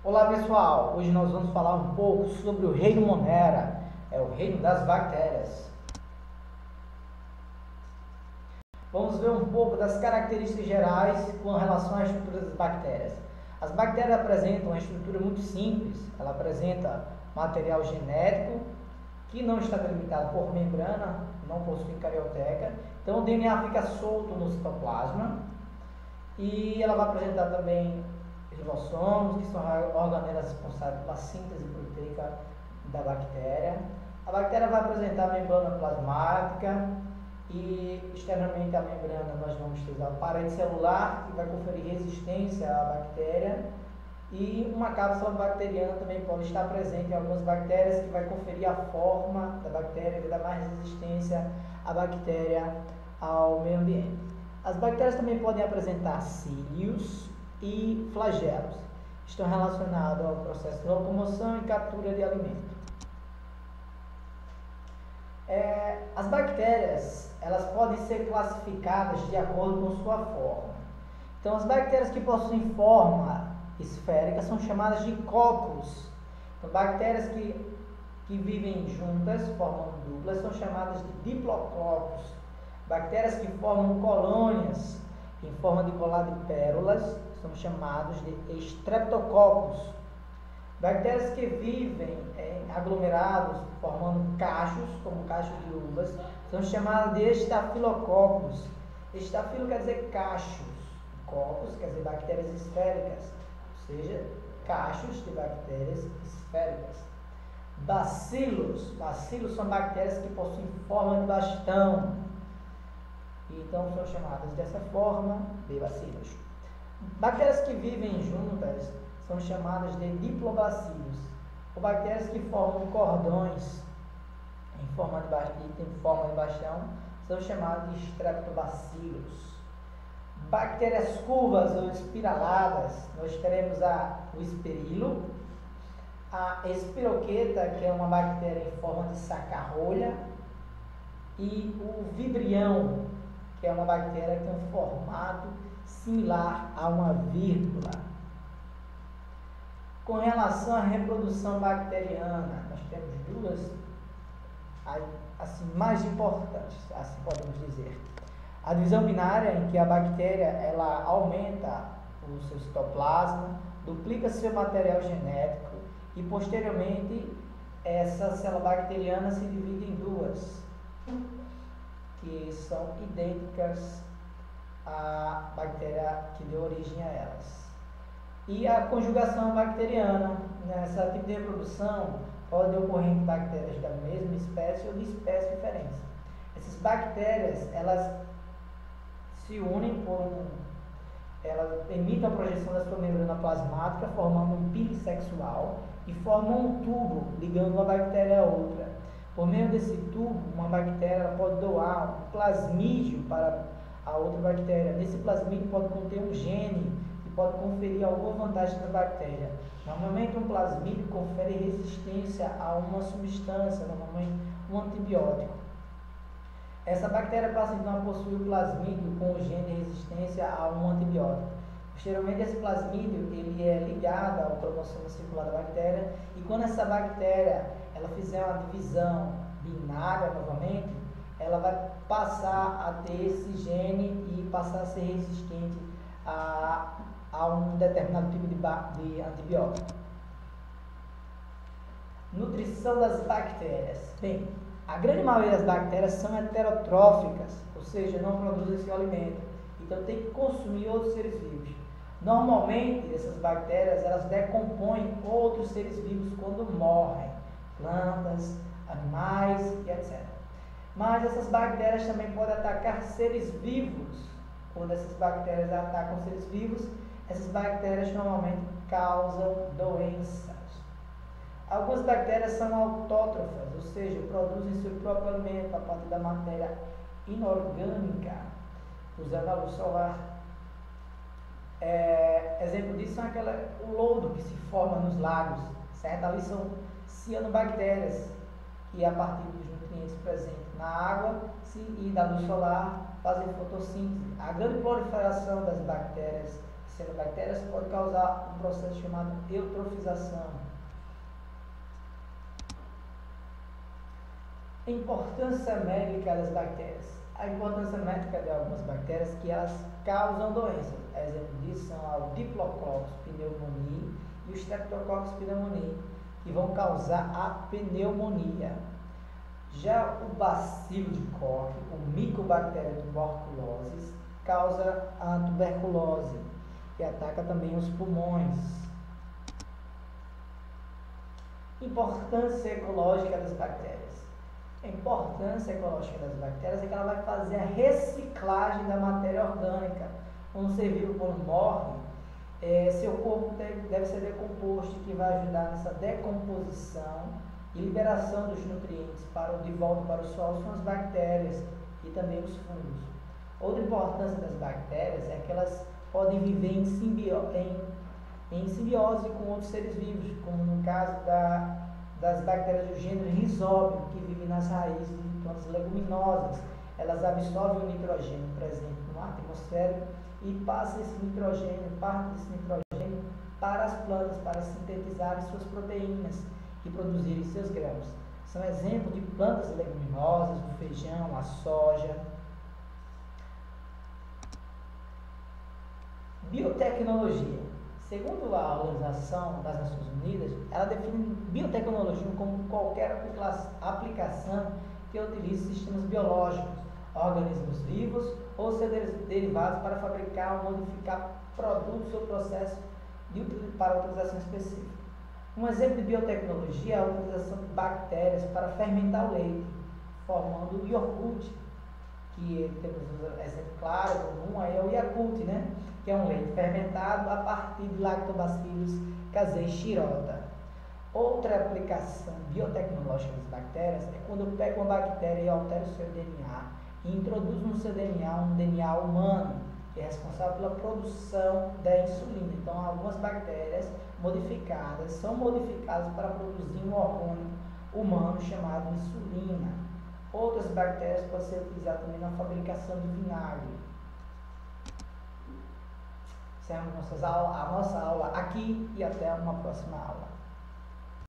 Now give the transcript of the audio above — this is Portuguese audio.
Olá pessoal, hoje nós vamos falar um pouco sobre o reino Monera, é o reino das bactérias. Vamos ver um pouco das características gerais com relação à estrutura das bactérias. As bactérias apresentam uma estrutura muito simples, ela apresenta material genético que não está delimitado por membrana, não possui carioteca, então o DNA fica solto no citoplasma e ela vai apresentar também ribossomos, que são organelas responsáveis pela síntese proteica da bactéria. A bactéria vai apresentar a membrana plasmática e externamente à membrana nós vamos ter a parede celular, que vai conferir resistência à bactéria, e uma cápsula bacteriana também pode estar presente em algumas bactérias, que vai conferir a forma da bactéria e dar mais resistência à bactéria ao meio ambiente. As bactérias também podem apresentar cílios e flagelos, estão relacionados ao processo de locomoção e captura de alimento. As bactérias, elas podem ser classificadas de acordo com sua forma. Então, as bactérias que possuem forma esférica são chamadas de cocos. Então, bactérias que vivem juntas, formam duplas, são chamadas de diplococos. Bactérias que formam colônias em forma de colar de pérolas são chamados de estreptococos. Bactérias que vivem em aglomerados, formando cachos, como cachos de uvas, são chamadas de estafilococos. Estafilo quer dizer cachos, cocos quer dizer bactérias esféricas, ou seja, cachos de bactérias esféricas. Bacilos são bactérias que possuem forma de bastão, então são chamadas dessa forma de bacilos. Bactérias que vivem juntas são chamadas de diplobacilos, ou bactérias que formam cordões em forma de bastão são chamadas de streptobacilos. Bactérias curvas ou espiraladas, nós teremos o esperilo, a espiroqueta, que é uma bactéria em forma de saca-rolha, e o vibrião, que é uma bactéria que tem um formato similar a uma vírgula. Com relação à reprodução bacteriana, nós temos duas assim, mais importantes, assim podemos dizer. A divisão binária, em que a bactéria ela aumenta o seu citoplasma, duplica seu material genético e posteriormente essa célula bacteriana se divide em duas, que são idênticas à bactéria que deu origem a elas. E a conjugação bacteriana, nessa tipo de reprodução, pode ocorrer em bactérias da mesma espécie ou de espécies diferentes. Essas bactérias, elas se unem elas emitem a projeção da sua membrana plasmática, formando um bilissexual e formam um tubo ligando uma bactéria a outra. Por meio desse tubo, uma bactéria pode doar um plasmídio para a outra bactéria. Nesse plasmídio pode conter um gene que pode conferir alguma vantagem para a bactéria. Normalmente um plasmídio confere resistência a uma substância, normalmente um antibiótico. Essa bactéria passa então a possuir o plasmídio com o gene de resistência a um antibiótico. Posteriormente, esse plasmídio ele é ligado ao cromossoma circular da bactéria, e quando essa bactéria ela fizer uma divisão binária novamente, ela vai passar a ter esse gene e passar a ser resistente a um determinado tipo de antibiótico. Nutrição das bactérias. Bem, a grande maioria das bactérias são heterotróficas, ou seja, não produzem seu alimento, então tem que consumir outros seres vivos. Normalmente, essas bactérias elas decompõem outros seres vivos quando morrem, plantas, animais e etc. Mas essas bactérias também podem atacar seres vivos. Quando essas bactérias atacam seres vivos, essas bactérias normalmente causam doenças. Algumas bactérias são autótrofas, ou seja, produzem seu próprio alimento a partir da matéria inorgânica, usando a luz solar. Exemplo disso são o lodo que se forma nos lagos, certo? Ali são cianobactérias, que a partir dos nutrientes presentes na água e da luz solar fazem fotossíntese. A grande proliferação das bactérias cianobactérias pode causar um processo chamado eutrofização. Importância médica das bactérias. A importância médica de algumas bactérias é que elas causam doenças. Exemplo disso são o Diplococcus pneumoniae e o Streptococcus pneumoniae, que vão causar a pneumonia. Já o bacilo de Koch, o Mycobacterium tuberculosis, causa a tuberculose, que ataca também os pulmões. Importância ecológica das bactérias. A importância ecológica das bactérias é que ela vai fazer a reciclagem da matéria orgânica. Um ser vivo, quando morre, seu corpo deve ser decomposto, que vai ajudar nessa decomposição e liberação dos nutrientes de volta para o solo são as bactérias e também os fungos. Outra importância das bactérias é que elas podem viver em simbiose com outros seres vivos, como no caso das bactérias do gênero Rhizobium, que vivem nas raízes de plantas leguminosas. Elas absorvem o nitrogênio presente no atmosférico e passam esse nitrogênio, parte desse nitrogênio, para as plantas, para sintetizarem suas proteínas e produzirem seus grãos. São exemplos de plantas leguminosas, o feijão, a soja. Biotecnologia. Segundo a Organização das Nações Unidas, ela define biotecnologia como qualquer aplicação que utilize sistemas biológicos, organismos vivos ou seus derivados para fabricar ou modificar produtos ou processos para utilização específica. Um exemplo de biotecnologia é a utilização de bactérias para fermentar o leite, formando o iogurte, que temos um exemplo claro, comum, aí é o Yakult, né? Que é um leite fermentado a partir de Lactobacillus casei shirota. Outra aplicação biotecnológica das bactérias é quando eu pego uma bactéria e altero o seu DNA e introduzo no seu DNA um DNA humano, que é responsável pela produção da insulina. Então, algumas bactérias são modificadas para produzir um hormônio humano chamado insulina. Outras bactérias podem ser utilizadas também na fabricação de vinagre. Encerramos a nossa aula aqui e até uma próxima aula.